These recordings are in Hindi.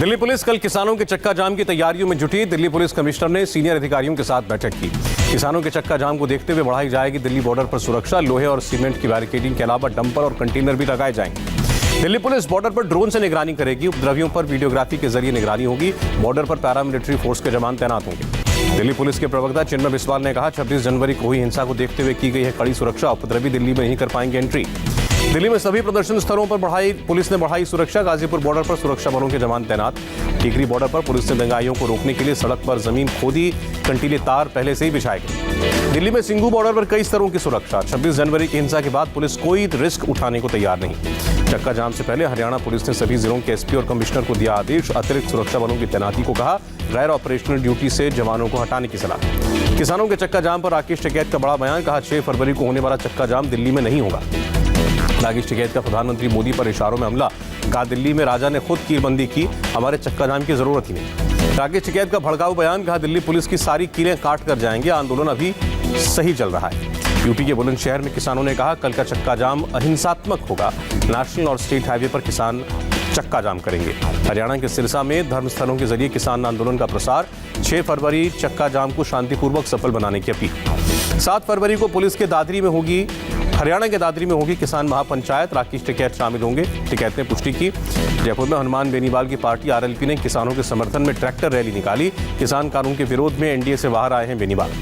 दिल्ली पुलिस कल किसानों के चक्का जाम की तैयारियों में जुटी। दिल्ली पुलिस कमिश्नर ने सीनियर अधिकारियों के साथ बैठक की। किसानों के चक्का जाम को देखते हुए बढ़ाई जाएगी दिल्ली बॉर्डर पर सुरक्षा। लोहे और सीमेंट की बैरिकेडिंग के अलावा डंपर और कंटेनर भी लगाए जाएंगे। दिल्ली पुलिस बॉर्डर पर ड्रोन से निगरानी करेगी। उपद्रवियों पर वीडियोग्राफी के जरिए निगरानी होगी। बॉर्डर पर पैरामिलिट्री फोर्स के जवान तैनात होंगे। दिल्ली पुलिस के प्रवक्ता चिन्मय बिस्वाल ने कहा, 26 जनवरी को हुई हिंसा को देखते हुए की गई है कड़ी सुरक्षा। उपद्रवी दिल्ली में नहीं कर पाएंगे एंट्री। दिल्ली में सभी प्रदर्शन स्थलों पर पुलिस ने बढ़ाई सुरक्षा। गाजीपुर बॉर्डर पर सुरक्षा बलों के जवान तैनात। टीकरी बॉर्डर पर पुलिस ने दंगाइयों को रोकने के लिए सड़क पर जमीन खोदी। कंटीले तार पहले से ही बिछाए गए। दिल्ली में सिंघू बॉर्डर पर कई स्तरों की सुरक्षा। 26 जनवरी की हिंसा के बाद पुलिस कोई रिस्क उठाने को तैयार नहीं। चक्का जाम से पहले हरियाणा पुलिस ने सभी जिलों के एसपी और कमिश्नर को दिया आदेश। अतिरिक्त सुरक्षा बलों की तैनाती को कहा। गैर ऑपरेशनल ड्यूटी से जवानों को हटाने की सलाह। किसानों के चक्का जाम पर राकेश टिकैत का बड़ा बयान। कहा, 6 फरवरी को होने वाला चक्का जाम दिल्ली में नहीं होगा। राकेश टिकैत का प्रधानमंत्री मोदी पर इशारों में हमला। कहा, दिल्ली में राजा ने खुद कीलबंदी की, हमारे चक्का जाम की जरूरत ही नहीं। राकेश टिकैत का भड़काऊ बयान। कहा, दिल्ली पुलिस की सारी कीलें काट कर जाएंगे। आंदोलन अभी सही चल रहा है। यूपी के बुलंदशहर में किसानों ने कहा, कल का चक्का जाम अहिंसात्मक होगा। नेशनल और स्टेट हाईवे पर किसान चक्का जाम करेंगे। हरियाणा के सिरसा में धर्मस्थलों के जरिए किसान आंदोलन का प्रसार। 6 फरवरी चक्का जाम को शांतिपूर्वक सफल बनाने की अपील। 7 फरवरी को पुलिस के दादरी में होगी हरियाणा के दादरी में होगी किसान महापंचायत। राकेश टिकैत शामिल होंगे। टिकैत ने पुष्टि की। जयपुर में हनुमान बेनीवाल की पार्टी आरएलपी ने किसानों के समर्थन में ट्रैक्टर रैली निकाली। किसान कानून के विरोध में एनडीए से बाहर आए हैं बेनीवाल।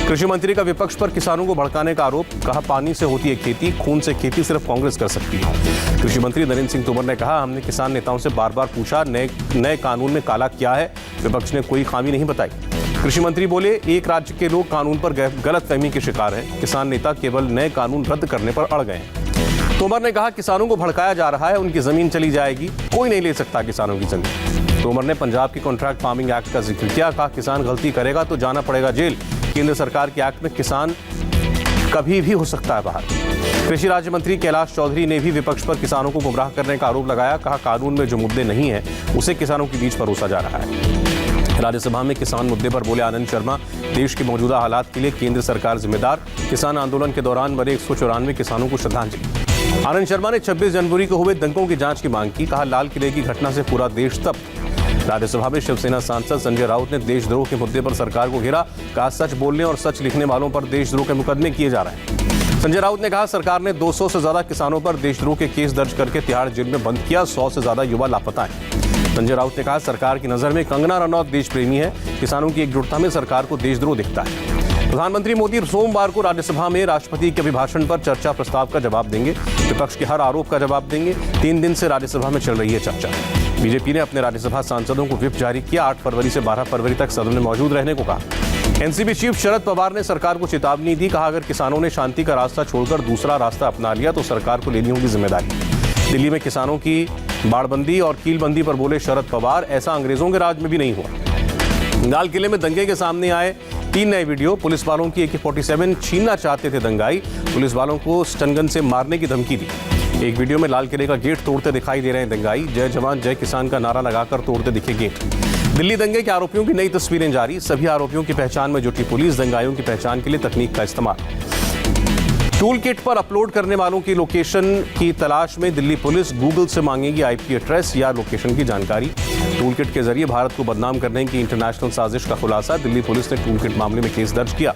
कृषि मंत्री का विपक्ष पर किसानों को भड़काने का आरोप। कहा, पानी से होती है खेती, खून से खेती सिर्फ कांग्रेस कर सकती है। कृषि मंत्री नरेंद्र सिंह तोमर ने कहा, हमने किसान नेताओं से बार बार पूछा, नए कानून में काला क्या है। विपक्ष ने कोई खामी नहीं बताई। कृषि मंत्री बोले, एक राज्य के लोग कानून पर गलतफहमी के शिकार हैं। किसान नेता केवल नए कानून रद्द करने पर अड़ गए हैं। तोमर ने कहा, किसानों को भड़काया जा रहा है, उनकी जमीन चली जाएगी, कोई नहीं ले सकता किसानों की जमीन। तोमर ने पंजाब की कॉन्ट्रैक्ट फार्मिंग एक्ट का जिक्र किया। कहा, किसान गलती करेगा तो जाना पड़ेगा जेल। केंद्र सरकार के एक्ट में किसान कभी भी हो सकता है बाहर। कृषि राज्य मंत्री कैलाश चौधरी ने भी विपक्ष पर किसानों को गुमराह करने का आरोप लगाया। कहा, कानून में जो मुद्दे नहीं है उसे किसानों के बीच परोसा जा रहा है। राज्यसभा में किसान मुद्दे पर बोले आनंद शर्मा, देश के मौजूदा हालात के लिए केंद्र सरकार जिम्मेदार। किसान आंदोलन के दौरान मरे 194 किसानों को श्रद्धांजलि। आनंद शर्मा ने 26 जनवरी को हुए दंगों की जांच की मांग की। कहा, लाल किले की घटना से पूरा देश तप्त। राज्यसभा में शिवसेना सांसद संजय राउत ने देशद्रोह के मुद्दे पर सरकार को घेरा। कहा, सच बोलने और सच लिखने वालों पर देशद्रोह के मुकदमे किए जा रहे हैं। संजय राउत ने कहा, सरकार ने 200 से ज्यादा किसानों पर देशद्रोह के केस दर्ज करके तिहाड़ जेल में बंद किया। 100 से ज्यादा युवा लापता हैं। संजय राउत ने कहा, सरकार की नजर में कंगना रनौत देश प्रेमी है। किसानों की एकजुटता में सरकार को देशद्रोह दिखता है। प्रधानमंत्री मोदी सोमवार को राज्यसभा में राष्ट्रपति के अभिभाषण पर चर्चा प्रस्ताव का जवाब देंगे। विपक्ष के हर आरोप का जवाब देंगे। 3 दिन से राज्यसभा में चल रही है चर्चा। बीजेपी ने अपने राज्यसभा सांसदों को व्हिप जारी किया। 8 फरवरी से 12 फरवरी तक सदन में मौजूद रहने को कहा। एनसीपी चीफ शरद पवार ने सरकार को चेतावनी दी। कहा, अगर किसानों ने शांति का रास्ता छोड़कर दूसरा रास्ता अपना लिया तो सरकार को लेनी होगी जिम्मेदारी। दिल्ली में किसानों की बाड़बंदी और कीलबंदी पर बोले शरद पवार, ऐसा अंग्रेजों के राज में भी नहीं हुआ। लाल किले में दंगे के सामने आए 3 नए वीडियो। पुलिस वालों की AK-47 छीनना चाहते थे दंगाई। पुलिस वालों को स्टनगन से मारने की धमकी दी। एक वीडियो में लाल किले का गेट तोड़ते दिखाई दे रहे हैं दंगाई। जय जवान जय किसान का नारा लगाकर तोड़ते दिखे गेट। दिल्ली दंगे के आरोपियों की नई तस्वीरें जारी। सभी आरोपियों की पहचान में जुटी पुलिस। दंगाइयों की पहचान के लिए तकनीक का इस्तेमाल। टूल किट पर अपलोड करने वालों की लोकेशन की तलाश में दिल्ली पुलिस गूगल से मांगेगी IP एड्रेस या लोकेशन की जानकारी। टूल किट के जरिए भारत को बदनाम करने की इंटरनेशनल साजिश का खुलासा। दिल्ली पुलिस ने टूल किट मामले में केस दर्ज किया।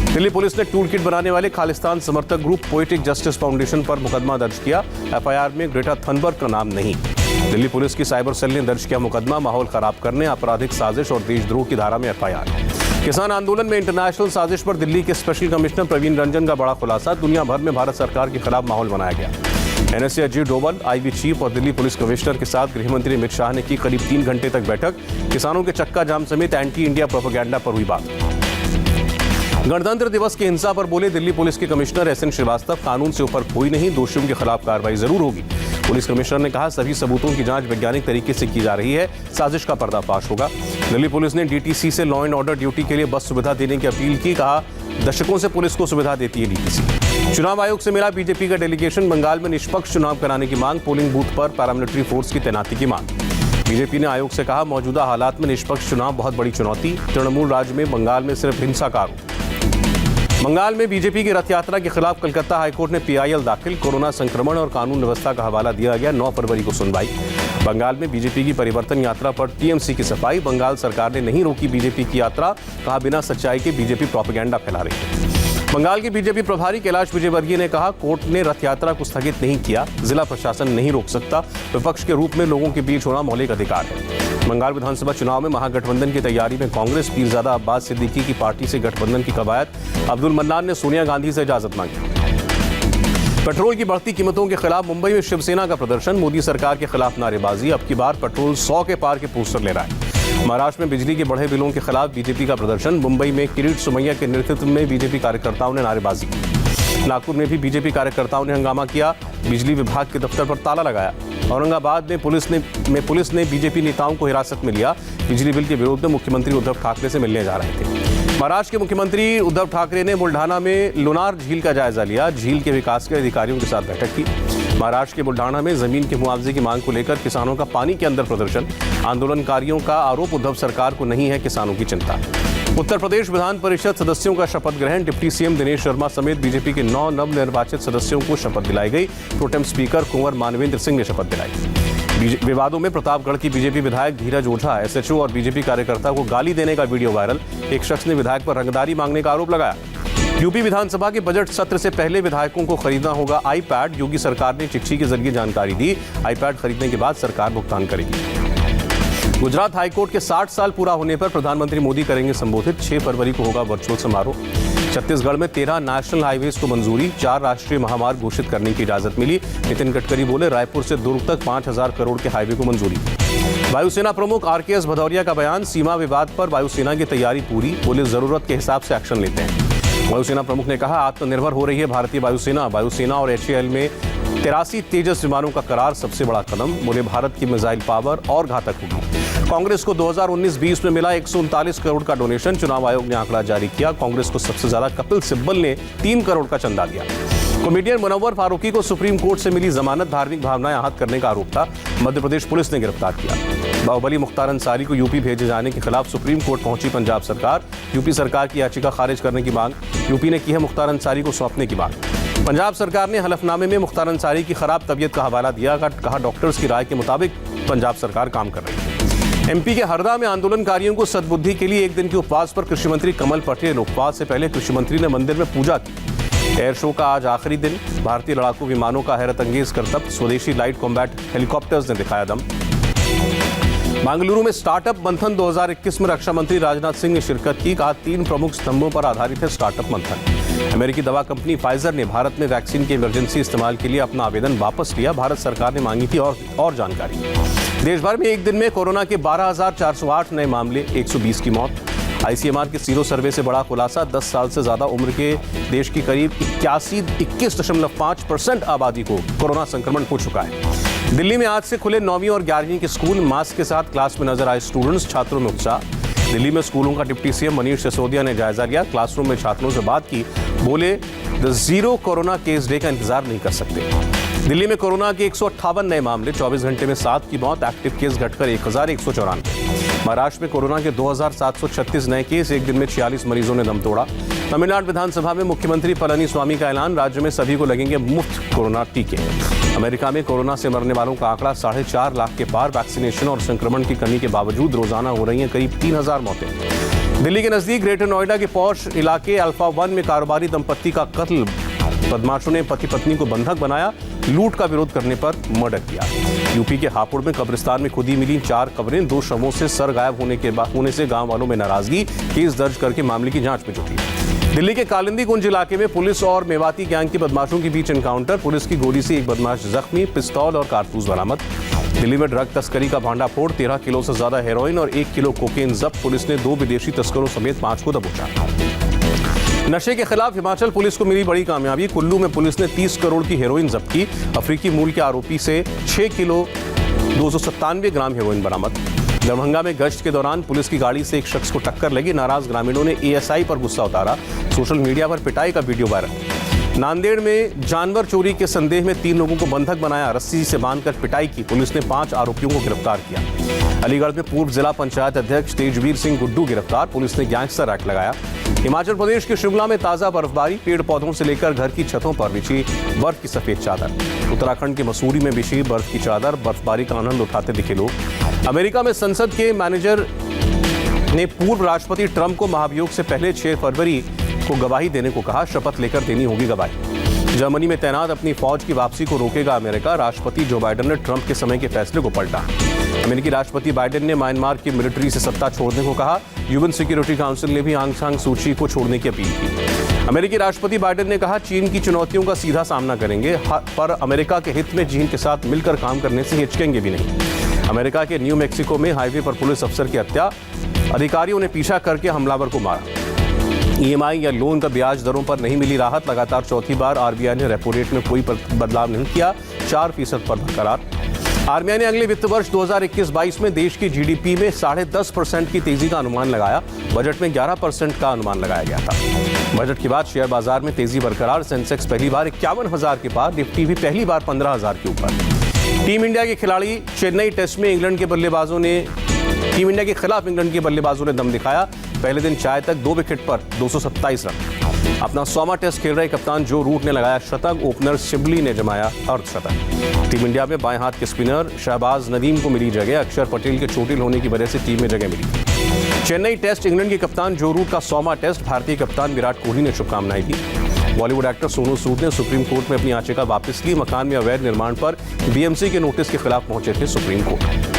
दिल्ली पुलिस ने टूल किट बनाने वाले खालिस्तान समर्थक ग्रुप पोएटिक जस्टिस फाउंडेशन पर मुकदमा दर्ज किया। FIR में ग्रेटा थनबर्ग का नाम नहीं। दिल्ली पुलिस की साइबर सेल ने दर्ज किया मुकदमा। माहौल खराब करने, आपराधिक साजिश और देशद्रोह की धारा में FIR। किसान आंदोलन में इंटरनेशनल साजिश पर दिल्ली के स्पेशल कमिश्नर प्रवीण रंजन का बड़ा खुलासा। दुनिया भर में भारत सरकार के खिलाफ माहौल बनाया गया। NSA Ajit Doval, IB chief और दिल्ली पुलिस कमिश्नर के साथ गृह मंत्री अमित शाह ने की करीब 3 घंटे तक बैठक। किसानों के चक्का जाम समेत एंटी इंडिया प्रोपेगेंडा पर हुई बात। गणतंत्र दिवस की हिंसा पर बोले दिल्ली पुलिस के कमिश्नर SN श्रीवास्तव, कानून से ऊपर कोई नहीं, दोषियों के खिलाफ कार्रवाई जरूर होगी। पुलिस कमिश्नर ने कहा, सभी सबूतों की जांच वैज्ञानिक तरीके से की जा रही है। साजिश का पर्दाफाश होगा। दिल्ली पुलिस ने DTC से लॉ एंड ऑर्डर ड्यूटी के लिए बस सुविधा देने की अपील की। कहा, दशकों से पुलिस को सुविधा देती है DTC। चुनाव आयोग से मिला बीजेपी का डेलीगेशन। बंगाल में निष्पक्ष चुनाव कराने की मांग। पोलिंग बूथ पर पैरामिलिट्री फोर्स की तैनाती की मांग। बीजेपी ने आयोग से कहा, मौजूदा हालात में निष्पक्ष चुनाव बहुत बड़ी चुनौती। तृणमूल राज में बंगाल में सिर्फ हिंसा का आरोप। बंगाल में बीजेपी की रथ यात्रा के खिलाफ कलकत्ता हाईकोर्ट ने PIL दाखिल। कोरोना संक्रमण और कानून व्यवस्था का हवाला दिया गया। 9 फरवरी को सुनवाई। बंगाल में बीजेपी की परिवर्तन यात्रा पर टीएमसी की सफाई। बंगाल सरकार ने नहीं रोकी बीजेपी की यात्रा, कहा बिना सच्चाई के बीजेपी प्रोपेगेंडा फैला रही है। बंगाल के बीजेपी प्रभारी कैलाश विजयवर्गीय ने कहा, कोर्ट ने रथ यात्रा को स्थगित नहीं किया, जिला प्रशासन नहीं रोक सकता, विपक्ष के रूप में लोगों के बीच होना मौलिक अधिकार है। बंगाल विधानसभा चुनाव में महागठबंधन की तैयारी में कांग्रेस पीरजादा अब्बास सिद्दीकी की पार्टी से गठबंधन की कवायद। अब्दुल मन्नान ने सोनिया गांधी से इजाजत मांगी। पेट्रोल की बढ़ती कीमतों के खिलाफ मुंबई में शिवसेना का प्रदर्शन, मोदी सरकार के खिलाफ नारेबाजी। अब की बार पेट्रोल 100 के पार के पोस्टर ले रहा है। महाराष्ट्र में बिजली के बढ़े बिलों के खिलाफ बीजेपी का प्रदर्शन। मुंबई में किरीट सोमैया के नेतृत्व में बीजेपी कार्यकर्ताओं ने नारेबाजी की। नागपुर में भी बीजेपी कार्यकर्ताओं ने हंगामा किया, बिजली विभाग के दफ्तर पर ताला लगाया। औरंगाबाद में पुलिस ने बीजेपी नेताओं को हिरासत में लिया। बिजली बिल के विरोध में मुख्यमंत्री उद्धव ठाकरे से मिलने जा रहे थे। महाराष्ट्र के मुख्यमंत्री उद्धव ठाकरे ने बुल्ढाना में लुनार झील का जायजा लिया, झील के विकास के अधिकारियों के साथ बैठक की। महाराष्ट्र के बुल्ढाना में जमीन के मुआवजे की मांग को लेकर किसानों का पानी के अंदर प्रदर्शन। आंदोलनकारियों का आरोप, उद्धव सरकार को नहीं है किसानों की चिंता। उत्तर प्रदेश विधान परिषद सदस्यों का शपथ ग्रहण, डिप्टी सीएम दिनेश शर्मा समेत बीजेपी के 9 नवनिर्वाचित सदस्यों को शपथ दिलाई गई। प्रोटेम स्पीकर कुंवर मानवेंद्र सिंह ने शपथ दिलाई। विवादों में प्रतापगढ़ की बीजेपी विधायक धीरज ओझा, एसएचओ और बीजेपी कार्यकर्ता को गाली देने का वीडियो वायरल। एक शख्स ने विधायक पर रंगदारी मांगने का आरोप लगाया। यूपी विधानसभा के बजट सत्र से पहले विधायकों को खरीदना होगा आईपैड। योगी सरकार ने चिट्ठी के जरिए जानकारी दी, आईपैड खरीदने के बाद सरकार भुगतान करेगी। गुजरात हाईकोर्ट के 60 साल पूरा होने पर प्रधानमंत्री मोदी करेंगे संबोधित। 6 फरवरी को होगा वर्चुअल समारोह। छत्तीसगढ़ में 13 नेशनल हाईवेज को मंजूरी, 4 राष्ट्रीय महामार्ग घोषित करने की इजाजत मिली। नितिन गडकरी बोले, रायपुर से दुर्ग तक 5000 करोड़ के हाईवे को मंजूरी। वायुसेना प्रमुख आरकेएस भदौरिया का बयान, सीमा विवाद पर वायुसेना की तैयारी पूरी, बोले जरूरत के हिसाब से एक्शन लेते हैं। वायुसेना प्रमुख ने कहा, आत्मनिर्भर हो रही है भारतीय वायुसेना। वायुसेना और एचएएल में 83 तेजस विमानों का करार, सबसे बड़ा कदम। बोले, भारत की मिसाइल पावर और घातक होगी। कांग्रेस को 2019-20 में मिला 139 करोड़ का डोनेशन, चुनाव आयोग ने आंकड़ा जारी किया। कांग्रेस को सबसे ज्यादा कपिल सिब्बल ने 3 करोड़ का चंदा दिया। कॉमेडियन मुनव्वर फारूकी को सुप्रीम कोर्ट से मिली जमानत, धार्मिक भावनाएं आहत करने का आरोप था, मध्य प्रदेश पुलिस ने गिरफ्तार किया। बाहुबली मुख्तार अंसारी को यूपी भेजे जाने के खिलाफ सुप्रीम कोर्ट पहुंची पंजाब सरकार। यूपी सरकार की याचिका खारिज करने की मांग, यूपी ने की है मुख्तार अंसारी को सौंपने की मांग। पंजाब सरकार ने हलफनामे में मुख्तार अंसारी की खराब तबीयत का हवाला दिया, कहा डॉक्टर्स की राय के मुताबिक पंजाब सरकार काम कर रही है। एमपी के हरदा में आंदोलनकारियों को सद्बुद्धि के लिए एक दिन के उपवास पर कृषि मंत्री कमल पटेल। उपवास से पहले कृषि मंत्री ने मंदिर में पूजा की। एयर शो का आज आखिरी दिन, भारतीय लड़ाकू विमानों का हैरतअंगेज करतब, स्वदेशी लाइट कॉम्बैट हेलीकॉप्टर्स ने दिखाया दम। बेंगलुरु में स्टार्टअप मंथन 2021 में रक्षा मंत्री राजनाथ सिंह ने शिरकत की, कहा 3 प्रमुख स्तंभों पर आधारित है स्टार्टअप मंथन। अमेरिकी दवा कंपनी फाइजर ने भारत में वैक्सीन के इमरजेंसी इस्तेमाल के लिए अपना आवेदन वापस लिया। भारत सरकार ने मांगी थी और जानकारी। देश भर में एक दिन में कोरोना के 12,408 नए मामले, 120 की मौत। आईसीएमआर के सीरो सर्वे से बड़ा खुलासा, 10 साल से ज्यादा उम्र के देश की करीब 21.5% आबादी को कोरोना संक्रमण हो चुका है। दिल्ली में आज से खुले 9वीं और 11वीं के स्कूल, मास्क के साथ क्लास में नजर आए स्टूडेंट्स, छात्रों में उत्साह। दिल्ली में स्कूलों का डिप्टी सीएम मनीष सिसोदिया ने जायजा लिया, क्लासरूम में छात्रों से बात की, बोले जीरो कोरोना केस डे का इंतजार नहीं कर सकते। दिल्ली में कोरोना के 158 नए मामले, 24 घंटे में 7 की मौत, एक्टिव केस घटकर 1194। महाराष्ट्र में कोरोना के 2736 नए केस, एक दिन में 46 मरीजों ने दम तोड़ा। तमिलनाडु विधानसभा में मुख्यमंत्री पलनीस्वामी का ऐलान, राज्य में सभी को लगेंगे मुफ्त कोरोना टीके। अमेरिका में कोरोना से मरने वालों का आंकड़ा 4.5 लाख के पार, वैक्सीनेशन और संक्रमण की कमी के बावजूद रोजाना हो रही हैं करीब 3000 मौतें। दिल्ली के नजदीक ग्रेटर नोएडा के पॉश इलाके अल्फा 1 में कारोबारी दंपत्ति का कत्ल, बदमाशों ने पति पत्नी को बंधक बनाया, लूट का विरोध करने पर मर्डर किया। यूपी के हापुड़ में कब्रिस्तान में खुदी मिली 4 कब्रें, 2 शवों से सर गायब होने से गांव वालों में नाराजगी, केस दर्ज करके मामले की जांच में जुटी। दिल्ली के कालिंदी कुंज इलाके में पुलिस और मेवाती गैंग के बदमाशों के बीच एनकाउंटर, पुलिस की गोली से एक बदमाश जख्मी, पिस्तौल और कारतूस बरामद। दिल्ली में ड्रग तस्करी का भांडाफोड़, 13 किलो से ज्यादा हेरोइन और 1 किलो कोकेन जब्त, पुलिस ने 2 विदेशी तस्करों समेत 5 को दबोचा। नशे के खिलाफ हिमाचल पुलिस को मिली बड़ी कामयाबी, कुल्लू में पुलिस ने 30 करोड़ की हेरोइन जब्त की, अफ्रीकी मूल के आरोपी से 6 किलो 297 ग्राम हेरोइन बरामद। दरभंगा में गश्त के दौरान पुलिस की गाड़ी से एक शख्स को टक्कर लगी, नाराज ग्रामीणों ने एएसआई पर गुस्सा उतारा, सोशल मीडिया पर पिटाई का वीडियो वायरल। नांदेड़ में जानवर चोरी के संदेह में 3 लोगों को बंधक बनाया, रस्सी से बांधकर पिटाई की, पुलिस ने 5 आरोपियों को गिरफ्तार किया। अलीगढ़ में पूर्व जिला पंचायत अध्यक्ष तेजवीर सिंह गुड्डू गिरफ्तार, पुलिस ने गैंगस्टर एक्ट लगाया। हिमाचल प्रदेश के शिमला में ताजा बर्फबारी, पेड़ पौधों से लेकर घर की छतों पर बिछी बर्फ की सफेद चादर। उत्तराखंड के मसूरी में बिछी बर्फ की चादर, बर्फबारी का आनंद उठाते दिखे लोग। अमेरिका में संसद के मैनेजर ने पूर्व राष्ट्रपति ट्रंप को महाभियोग से पहले 6 फरवरी को गवाही देने को कहा, शपथ लेकर देनी होगी गवाही। जर्मनी में तैनात अपनी फौज की वापसी को रोकेगा अमेरिका, राष्ट्रपति जो बाइडेन ने ट्रंप के समय के फैसले को पलटा। अमेरिकी राष्ट्रपति बाइडेन ने म्यांमार की मिलिट्री से सत्ता छोड़ने को कहा, यूएन सिक्योरिटी काउंसिल ने भी आंग सान सू की को छोड़ने की अपील की। अमेरिकी राष्ट्रपति बाइडेन ने कहा, चीन की चुनौतियों का सीधा सामना करेंगे, पर अमेरिका के हित में चीन के साथ मिलकर काम करने से हिचकेंगे भी नहीं। अमेरिका के न्यू मैक्सिको में हाईवे पर पुलिस अफसर की हत्या, अधिकारियों ने पीछा करके हमलावर को मारा। ईएमआई या लोन का ब्याज दरों पर नहीं मिली राहत, लगातार चौथी बार आरबीआई ने रेपो रेट में कोई बदलाव नहीं किया, 4% पर बरकरार। आरबीआई ने अगले वित्त वर्ष 2021-22 में देश की जीडीपी में 10.5% की तेजी का अनुमान लगाया, बजट में 11% का अनुमान लगाया गया था। बजट के बाद शेयर बाजार में तेजी बरकरार, सेंसेक्स पहली बार 51,000 के पार, निफ्टी भी पहली बार 15,000 के ऊपर। टीम इंडिया के खिलाड़ी चेन्नई टेस्ट में टीम इंडिया के खिलाफ इंग्लैंड के बल्लेबाजों ने दम दिखाया, पहले दिन चाय तक 2 विकेट पर 227 रन। अपना 100वां टेस्ट खेल रहे कप्तान जो रूट ने लगाया शतक, ओपनर शिबली ने जमाया अर्धशतक। टीम इंडिया में बाएं हाथ के स्पिनर शहबाज नदीम को मिली जगह, अक्षर पटेल के चोटिल होने की वजह से टीम में जगह मिली। चेन्नई टेस्ट इंग्लैंड के कप्तान जो रूट का 100वां टेस्ट, भारतीय कप्तान विराट कोहली ने शुभकामनाएं दी। बॉलीवुड एक्टर सोनू सूद ने सुप्रीम कोर्ट में अपनी याचिका वापस ली, मकान में अवैध निर्माण पर बीएमसी के नोटिस के खिलाफ पहुंचे थे सुप्रीम कोर्ट।